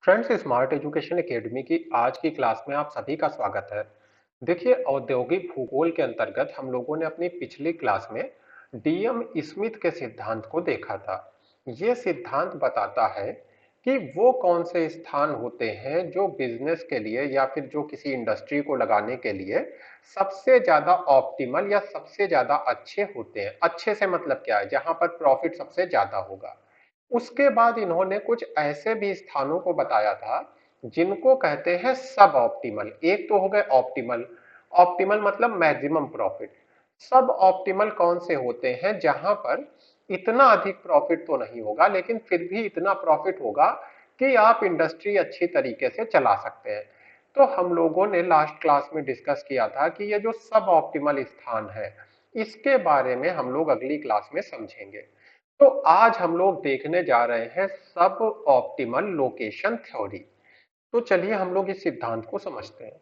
Friends, smart education academy की आज की क्लास में आप सभी का स्वागत है। देखिए, औद्योगिक भूगोल के अंतर्गत हम लोगों ने अपनी पिछली क्लास में डीएम स्मिथ के सिद्धांत को देखा था। ये सिद्धांत बताता है कि वो कौन से स्थान होते हैं जो बिजनेस के लिए या फिर जो किसी इंडस्ट्री को लगाने के लिए सबसे ज्यादा ऑप्टिमल या सबसे ज्यादा अच्छे होते हैं। अच्छे से मतलब क्या है? जहां पर प्रॉफिट सबसे ज्यादा होगा। उसके बाद इन्होंने कुछ ऐसे भी स्थानों को बताया था जिनको कहते हैं सब ऑप्टिमल। एक तो हो गए ऑप्टिमल। ऑप्टिमल मतलब मैक्सिमम प्रॉफिट। सब ऑप्टिमल कौन से होते हैं? जहां पर इतना अधिक प्रॉफिट तो नहीं होगा लेकिन फिर भी इतना प्रॉफिट होगा कि आप इंडस्ट्री अच्छी तरीके से चला सकते हैं। तो हम लोगों ने लास्ट क्लास में डिस्कस किया था कि ये जो सब ऑप्टिमल स्थान है, इसके बारे में हम लोग अगली क्लास में समझेंगे। तो आज हम लोग देखने जा रहे हैं सब ऑप्टिमल लोकेशन थ्योरी। तो चलिए हम लोग इस सिद्धांत को समझते हैं।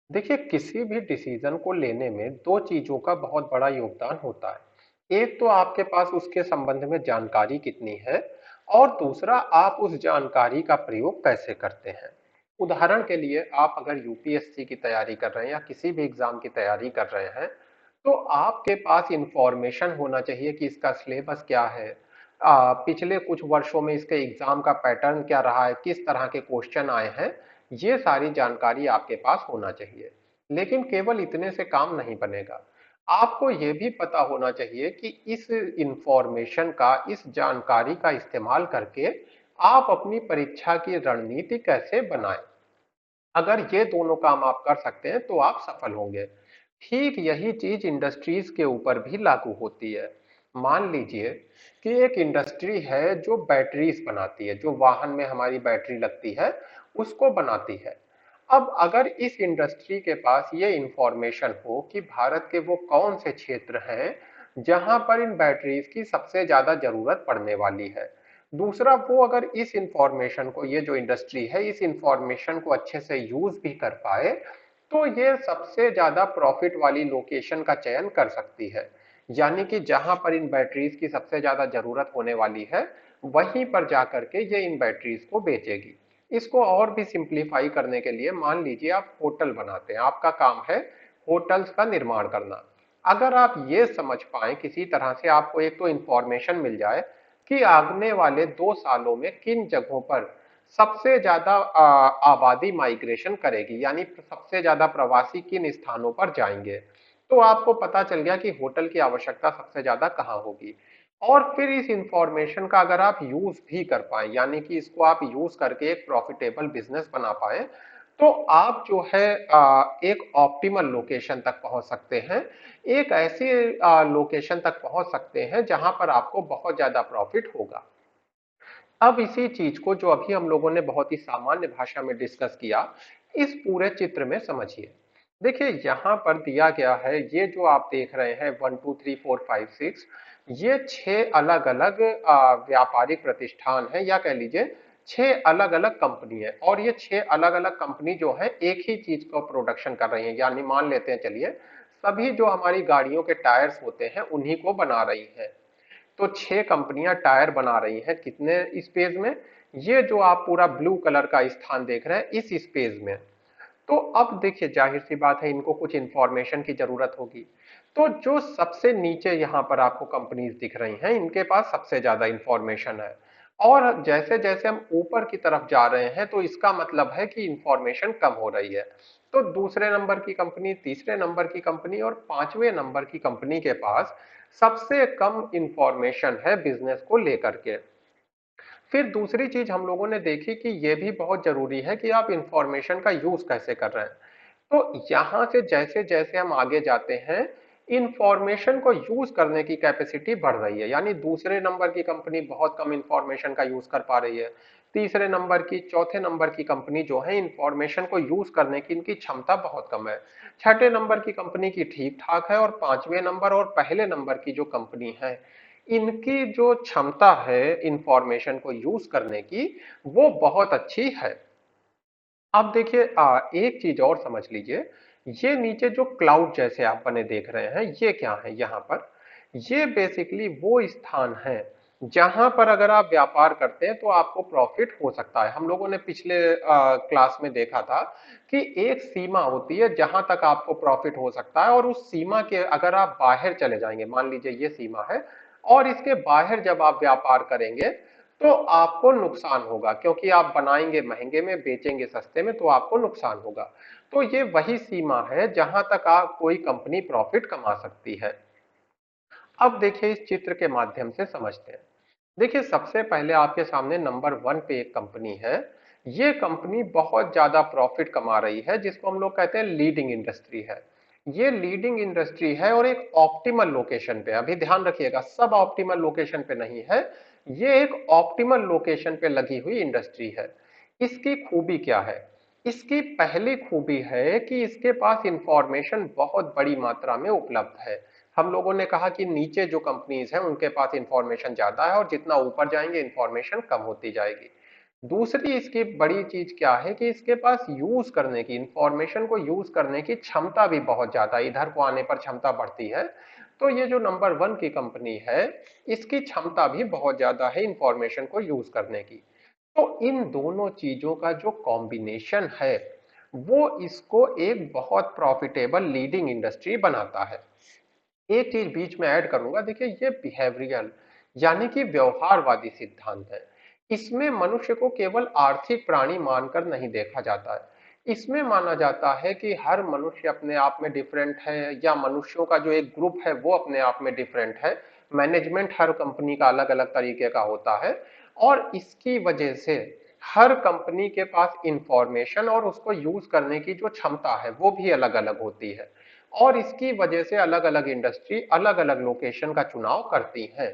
देखिए, किसी भी डिसीजन को लेने में दो चीजों का बहुत बड़ा योगदान होता है। एक तो आपके पास उसके संबंध में जानकारी कितनी है, और दूसरा आप उस जानकारी का प्रयोग कैसे करते हैं। उदाहरण के लिए, आप अगर यूपीएससी की तैयारी कर रहे हैं या किसी भी एग्जाम की तैयारी कर रहे हैं, तो आपके पास इंफॉर्मेशन होना चाहिए कि इसका सिलेबस क्या है, पिछले कुछ वर्षों में इसके एग्जाम का पैटर्न क्या रहा है, किस तरह के क्वेश्चन आए हैं। ये सारी जानकारी आपके पास होना चाहिए। लेकिन केवल इतने से काम नहीं बनेगा। आपको ये भी पता होना चाहिए कि इस इंफॉर्मेशन का, इस जानकारी का इस्तेमाल करके आप अपनी परीक्षा की रणनीति कैसे बनाएं। अगर ये दोनों काम आप कर सकते हैं तो आप सफल होंगे। ठीक यही चीज इंडस्ट्रीज के ऊपर भी लागू होती है। मान लीजिए कि एक इंडस्ट्री है जो बैटरीज बनाती है, जो वाहन में हमारी बैटरी लगती है, उसको बनाती है। अब अगर इस इंडस्ट्री के पास ये इंफॉर्मेशन हो कि भारत के वो कौन से क्षेत्र हैं जहां पर इन बैटरीज की सबसे ज्यादा जरूरत पड़ने वाली है। दूसरा, वो अगर इस इंफॉर्मेशन को, ये जो इंडस्ट्री है, इस इंफॉर्मेशन को अच्छे से यूज भी कर पाए, तो ये सबसे ज्यादा प्रॉफिट वाली लोकेशन का चयन कर सकती है। यानी कि जहां पर इन बैटरीज की सबसे ज्यादा जरूरत होने वाली है, वहीं पर जाकर के ये इन बैटरीज को बेचेगी। इसको और भी सिंप्लीफाई करने के लिए, मान लीजिए आप होटल बनाते हैं, आपका काम है होटल्स का निर्माण करना। अगर आप ये समझ पाए किसी तरह से, आपको एक तो इंफॉर्मेशन मिल जाए कि आगने वाले 2 सालों में किन जगहों पर सबसे ज्यादा आबादी माइग्रेशन करेगी, यानी सबसे ज्यादा प्रवासी किन स्थानों पर जाएंगे, तो आपको पता चल गया कि होटल की आवश्यकता सबसे ज्यादा कहाँ होगी। और फिर इस इंफॉर्मेशन का अगर आप यूज भी कर पाए, यानी कि इसको आप यूज करके एक प्रॉफिटेबल बिजनेस बना पाए, तो आप जो है एक ऑप्टिमल लोकेशन तक पहुंच सकते हैं। एक ऐसी लोकेशन तक पहुंच सकते हैं जहां पर आपको बहुत ज्यादा प्रॉफिट होगा। अब इसी चीज को, जो अभी हम लोगों ने बहुत ही सामान्य भाषा में डिस्कस किया, इस पूरे चित्र में समझिए। देखिए, यहां पर दिया गया है, ये जो आप देख रहे हैं 1 2 3 4 5 6, ये 6 अलग अलग व्यापारिक प्रतिष्ठान है, या कह लीजिए 6 अलग अलग कंपनी है। और ये 6 अलग अलग कंपनी जो है एक ही चीज का प्रोडक्शन कर रही है। यानी मान लेते हैं, चलिए, सभी जो हमारी गाड़ियों के टायर्स होते हैं उन्हीं को बना रही है। तो 6 कंपनियां टायर बना रही हैं। कितने स्पेस में? ये जो आप पूरा ब्लू कलर का स्थान देख रहे हैं, इस स्पेस में। तो अब देखिए, जाहिर सी बात है, इनको कुछ इंफॉर्मेशन की जरूरत होगी। तो जो सबसे नीचे यहां पर आपको कंपनीज दिख रही हैं, इनके पास सबसे ज्यादा इंफॉर्मेशन है। और जैसे जैसे हम ऊपर की तरफ जा रहे हैं, तो इसका मतलब है कि इंफॉर्मेशन कम हो रही है। तो दूसरे नंबर की कंपनी, तीसरे नंबर की कंपनी और पांचवें नंबर की कंपनी के पास सबसे कम इंफॉर्मेशन है बिजनेस को लेकर के। फिर दूसरी चीज हम लोगों ने देखी कि यह भी बहुत जरूरी है कि आप इंफॉर्मेशन का यूज कैसे कर रहे हैं। तो यहां से जैसे जैसे हम आगे जाते हैं, इंफॉर्मेशन को यूज करने की कैपेसिटी बढ़ रही है। यानी दूसरे नंबर की कंपनी बहुत कम इंफॉर्मेशन का यूज कर पा रही है। तीसरे नंबर की, चौथे नंबर की कंपनी जो है, इंफॉर्मेशन को यूज करने की इनकी क्षमता बहुत कम है। छठे नंबर की कंपनी की ठीक ठाक है, और पांचवें नंबर और पहले नंबर की जो कंपनी है, इनकी जो क्षमता है इंफॉर्मेशन को यूज करने की, वो बहुत अच्छी है। अब देखिए, एक चीज और समझ लीजिए। ये नीचे जो क्लाउड जैसे आप बने देख रहे हैं, ये क्या है? यहाँ पर ये बेसिकली वो स्थान है जहां पर अगर आप व्यापार करते हैं तो आपको प्रॉफिट हो सकता है। हम लोगों ने पिछले क्लास में देखा था कि एक सीमा होती है जहां तक आपको प्रॉफिट हो सकता है, और उस सीमा के अगर आप बाहर चले जाएंगे, मान लीजिए ये सीमा है और इसके बाहर जब आप व्यापार करेंगे तो आपको नुकसान होगा, क्योंकि आप बनाएंगे महंगे में, बेचेंगे सस्ते में, तो आपको नुकसान होगा। तो ये वही सीमा है जहां तक आप कोई कंपनी प्रॉफिट कमा सकती है। अब देखिए इस चित्र के माध्यम से समझते हैं। देखिए सबसे पहले आपके सामने नंबर वन पे एक कंपनी है। ये कंपनी बहुत ज्यादा प्रॉफिट कमा रही है, जिसको हम लोग कहते हैं लीडिंग इंडस्ट्री है। ये लीडिंग इंडस्ट्री है और एक ऑप्टिमल लोकेशन पे, अभी ध्यान रखिएगा, सब ऑप्टिमल लोकेशन पे नहीं है, ये एक ऑप्टिमल लोकेशन पे लगी हुई इंडस्ट्री है। इसकी खूबी क्या है? इसकी पहली खूबी है कि इसके पास इंफॉर्मेशन बहुत बड़ी मात्रा में उपलब्ध है। हम लोगों ने कहा कि नीचे जो कंपनीज हैं उनके पास इंफॉर्मेशन ज्यादा है और जितना ऊपर जाएंगे इंफॉर्मेशन कम होती जाएगी। दूसरी इसकी बड़ी चीज क्या है कि इसके पास यूज करने की, इंफॉर्मेशन को यूज करने की क्षमता भी बहुत ज्यादा है, इधर को आने पर क्षमता बढ़ती है। तो ये जो नंबर वन की कंपनी है, इसकी क्षमता भी बहुत ज्यादा है इंफॉर्मेशन को यूज करने की। तो इन दोनों चीजों का जो कॉम्बिनेशन है वो इसको एक बहुत प्रॉफिटेबल लीडिंग इंडस्ट्री बनाता है। एक चीज बीच में ऐड करूंगा, देखिए ये बिहेवियरल यानी कि व्यवहारवादी सिद्धांत है। इसमें मनुष्य को केवल आर्थिक प्राणी मानकर नहीं देखा जाता है। इसमें माना जाता है कि हर मनुष्य अपने आप में डिफरेंट है, या मनुष्यों का जो एक ग्रुप है वो अपने आप में डिफरेंट है। मैनेजमेंट हर कंपनी का अलग अलग तरीके का होता है, और इसकी वजह से हर कंपनी के पास इंफॉर्मेशन और उसको यूज करने की जो क्षमता है वो भी अलग अलग होती है। और इसकी वजह से अलग अलग इंडस्ट्री अलग अलग लोकेशन का चुनाव करती हैं।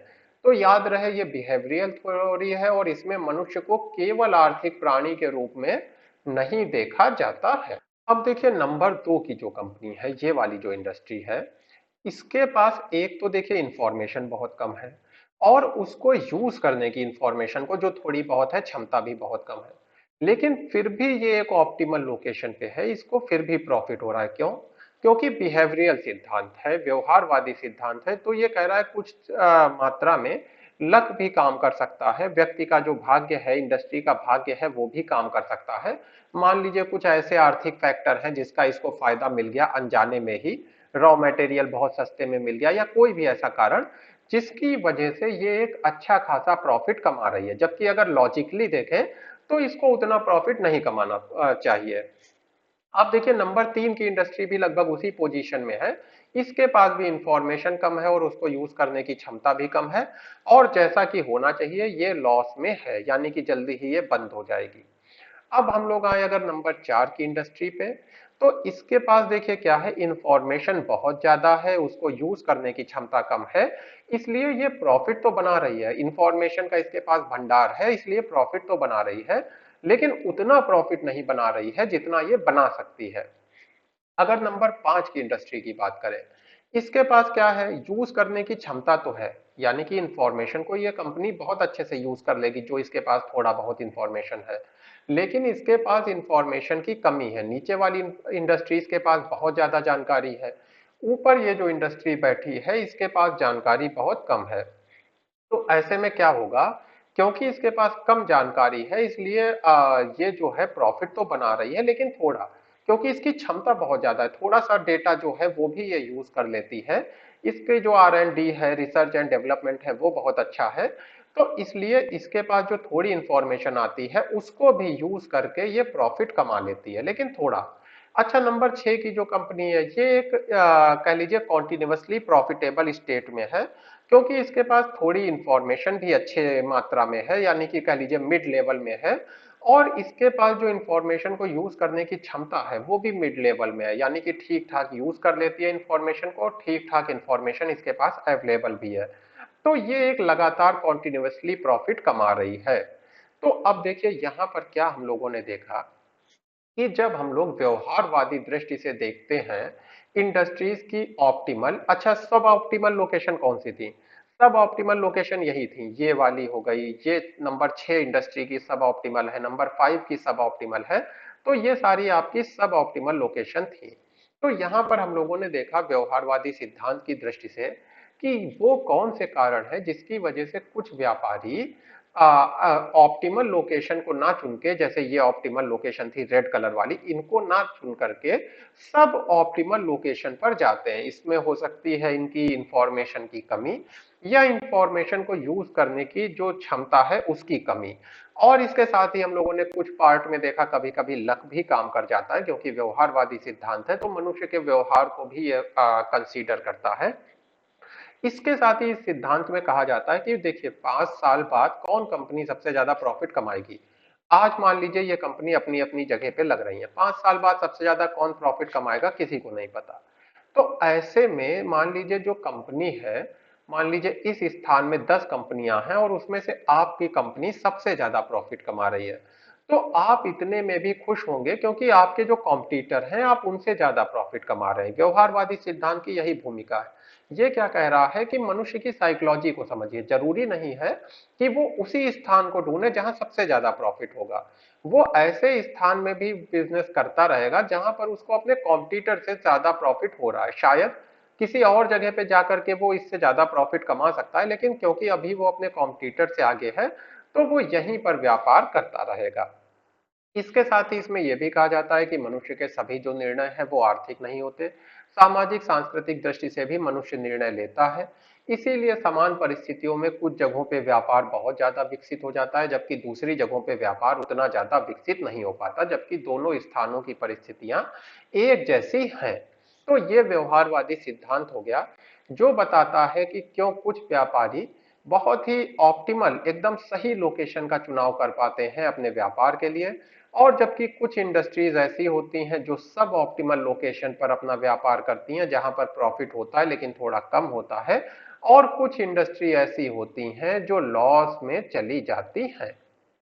तो याद रहे ये बिहेवियरल थ्योरी है और इसमें मनुष्य को केवल आर्थिक प्राणी के रूप में नहीं देखा जाता है। अब देखिए नंबर दो की जो कंपनी है, ये वाली जो इंडस्ट्री है, इसके पास एक तो देखिए इंफॉर्मेशन बहुत कम है, और उसको यूज करने की इंफॉर्मेशन को जो थोड़ी बहुत है क्षमता भी बहुत कम है। लेकिन फिर भी ये एक ऑप्टिमल लोकेशन पे है, इसको फिर भी प्रॉफिट हो रहा है। क्यों? क्योंकि बिहेवियरल सिद्धांत है, व्यवहारवादी सिद्धांत है, तो ये कह रहा है कुछ मात्रा में लक भी काम कर सकता है, व्यक्ति का जो भाग्य है, इंडस्ट्री का भाग्य है, वो भी काम कर सकता है। मान लीजिए कुछ ऐसे आर्थिक फैक्टर हैं जिसका इसको फायदा मिल गया अनजाने में ही, रॉ मटेरियल बहुत सस्ते में मिल गया, या कोई भी ऐसा कारण जिसकी वजह से ये एक अच्छा खासा प्रॉफिट कमा रही है। जबकि अगर लॉजिकली देखें तो इसको उतना प्रॉफिट नहीं कमाना चाहिए। आप देखिए नंबर तीन की इंडस्ट्री भी लगभग उसी पोजीशन में है। इसके पास भी इंफॉर्मेशन कम है और उसको यूज करने की क्षमता भी कम है, और जैसा कि होना चाहिए ये लॉस में है, यानी कि जल्दी ही ये बंद हो जाएगी। अब हम लोग आए अगर नंबर चार की इंडस्ट्री पे, तो इसके पास देखिए क्या है, इंफॉर्मेशन बहुत ज्यादा है, उसको यूज करने की क्षमता कम है, इसलिए ये प्रॉफिट तो बना रही है, इंफॉर्मेशन का इसके पास भंडार है, इसलिए प्रॉफिट तो बना रही है, लेकिन उतना प्रॉफिट नहीं बना रही है जितना ये बना सकती है। अगर नंबर पांच की इंडस्ट्री की बात करें, इसके पास क्या है, यूज करने की क्षमता तो है, यानी कि इंफॉर्मेशन को ये कंपनी बहुत अच्छे से यूज कर लेगी जो इसके पास थोड़ा बहुत इंफॉर्मेशन है। लेकिन इसके पास इंफॉर्मेशन की कमी है, नीचे वाली इंडस्ट्रीज के पास बहुत ज्यादा जानकारी है, ऊपर ये जो इंडस्ट्री बैठी है इसके पास जानकारी बहुत कम है। तो ऐसे में क्या होगा, क्योंकि इसके पास कम जानकारी है इसलिए ये जो है प्रॉफिट तो बना रही है लेकिन थोड़ा, क्योंकि इसकी क्षमता बहुत ज्यादा है, थोड़ा सा डेटा जो है वो भी ये यूज कर लेती है। इसके जो R&D है, रिसर्च एंड डेवलपमेंट है, वो बहुत अच्छा है। तो इसलिए इसके पास जो थोड़ी इंफॉर्मेशन आती है उसको भी यूज करके ये प्रॉफिट कमा लेती है, लेकिन थोड़ा। अच्छा नंबर छह की जो कंपनी है, ये एक कह लीजिए कॉन्टिन्यूसली प्रॉफिटेबल स्टेट में है, क्योंकि इसके पास थोड़ी इंफॉर्मेशन भी अच्छे मात्रा में है, यानी कि कह लीजिए मिड लेवल में है, और इसके पास जो इंफॉर्मेशन को यूज करने की क्षमता है वो भी मिड लेवल में है, यानी कि ठीक ठाक यूज कर लेती है इंफॉर्मेशन को, ठीक ठाक इंफॉर्मेशन इसके पास अवेलेबल भी है। तो ये एक लगातार कॉन्टिन्यूसली प्रॉफिट कमा रही है। तो अब देखिए यहाँ पर क्या हम लोगों ने देखा कि जब हम लोग व्यवहारवादी दृष्टि से देखते हैं इंडस्ट्रीज की ऑप्टिमल, अच्छा सब ऑप्टिमल लोकेशन कौन सी थी? सब ऑप्टिमल लोकेशन यही थी, ये वाली हो गई, ये नंबर छह इंडस्ट्री की सब ऑप्टिमल है, नंबर फाइव की सब ऑप्टिमल है। तो ये सारी आपकी सब ऑप्टिमल लोकेशन थी। तो यहाँ पर हम लोगों ने देखा व्यवहारवादी सिद्धांत की दृष्टि से कि वो कौन से कारण है जिसकी वजह से कुछ व्यापारी ऑप्टिमल लोकेशन को ना चुन के, जैसे ये ऑप्टिमल लोकेशन थी रेड कलर वाली, इनको ना चुन करके सब ऑप्टिमल लोकेशन पर जाते हैं। इसमें हो सकती है इनकी इंफॉर्मेशन की कमी या इंफॉर्मेशन को यूज करने की जो क्षमता है उसकी कमी। और इसके साथ ही हम लोगों ने कुछ पार्ट में देखा कभी कभी लक भी काम कर जाता है, क्योंकि व्यवहारवादी सिद्धांत है तो मनुष्य के व्यवहार को भी ये कंसीडर करता है। इसके साथ ही इस सिद्धांत में कहा जाता है कि देखिए 5 साल बाद कौन कंपनी सबसे ज्यादा प्रॉफिट कमाएगी। आज मान लीजिए ये कंपनी अपनी अपनी जगह पे लग रही है, 5 साल बाद सबसे ज्यादा कौन प्रॉफिट कमाएगा किसी को नहीं पता। तो ऐसे में मान लीजिए जो कंपनी है, मान लीजिए इस स्थान में 10 कंपनियां हैं और उसमें से आपकी कंपनी सबसे ज्यादा प्रॉफिट कमा रही है, तो आप इतने में भी खुश होंगे क्योंकि आपके जो कॉम्पिटिटर हैं आप उनसे ज्यादा प्रॉफिट कमा रहे हैं। व्यवहारवादी सिद्धांत की यही भूमिका है। ये क्या कह रहा है कि मनुष्य की साइकोलॉजी को समझिए, जरूरी नहीं है कि वो उसी स्थान को ढूंढे जहां सबसे ज्यादा प्रॉफिट होगा। वो ऐसे स्थान में भी बिजनेस करता रहेगा जहां पर उसको अपने कॉम्पिटिटर से ज्यादा प्रॉफिट हो रहा है। शायद किसी और जगह पे जाकर के वो इससे ज्यादा प्रॉफिट कमा सकता है, लेकिन क्योंकि अभी वो अपने कॉम्पिटिटर से आगे है तो वो यहीं पर व्यापार करता रहेगा। इसके साथ ही इसमें यह भी कहा जाता है कि मनुष्य के सभी जो निर्णय हैं वो आर्थिक नहीं होते। सामाजिक सांस्कृतिक दृष्टि से भी मनुष्य निर्णय लेता है। इसीलिए समान परिस्थितियों में कुछ जगहों पे व्यापार बहुत ज्यादा विकसित हो जाता है, जबकि दूसरी जगहों पे व्यापार उतना ज्यादा विकसित नहीं हो पाता, जबकि दोनों स्थानों की परिस्थितियां एक जैसी हैं। तो ये व्यवहारवादी सिद्धांत हो गया जो बताता है कि क्यों कुछ व्यापारी बहुत ही ऑप्टिमल एकदम सही लोकेशन का चुनाव कर पाते हैं अपने व्यापार के लिए, और जबकि कुछ इंडस्ट्रीज ऐसी होती हैं जो सब ऑप्टिमल लोकेशन पर अपना व्यापार करती हैं जहां पर प्रॉफिट होता है लेकिन थोड़ा कम होता है, और कुछ इंडस्ट्री ऐसी होती हैं जो लॉस में चली जाती हैं।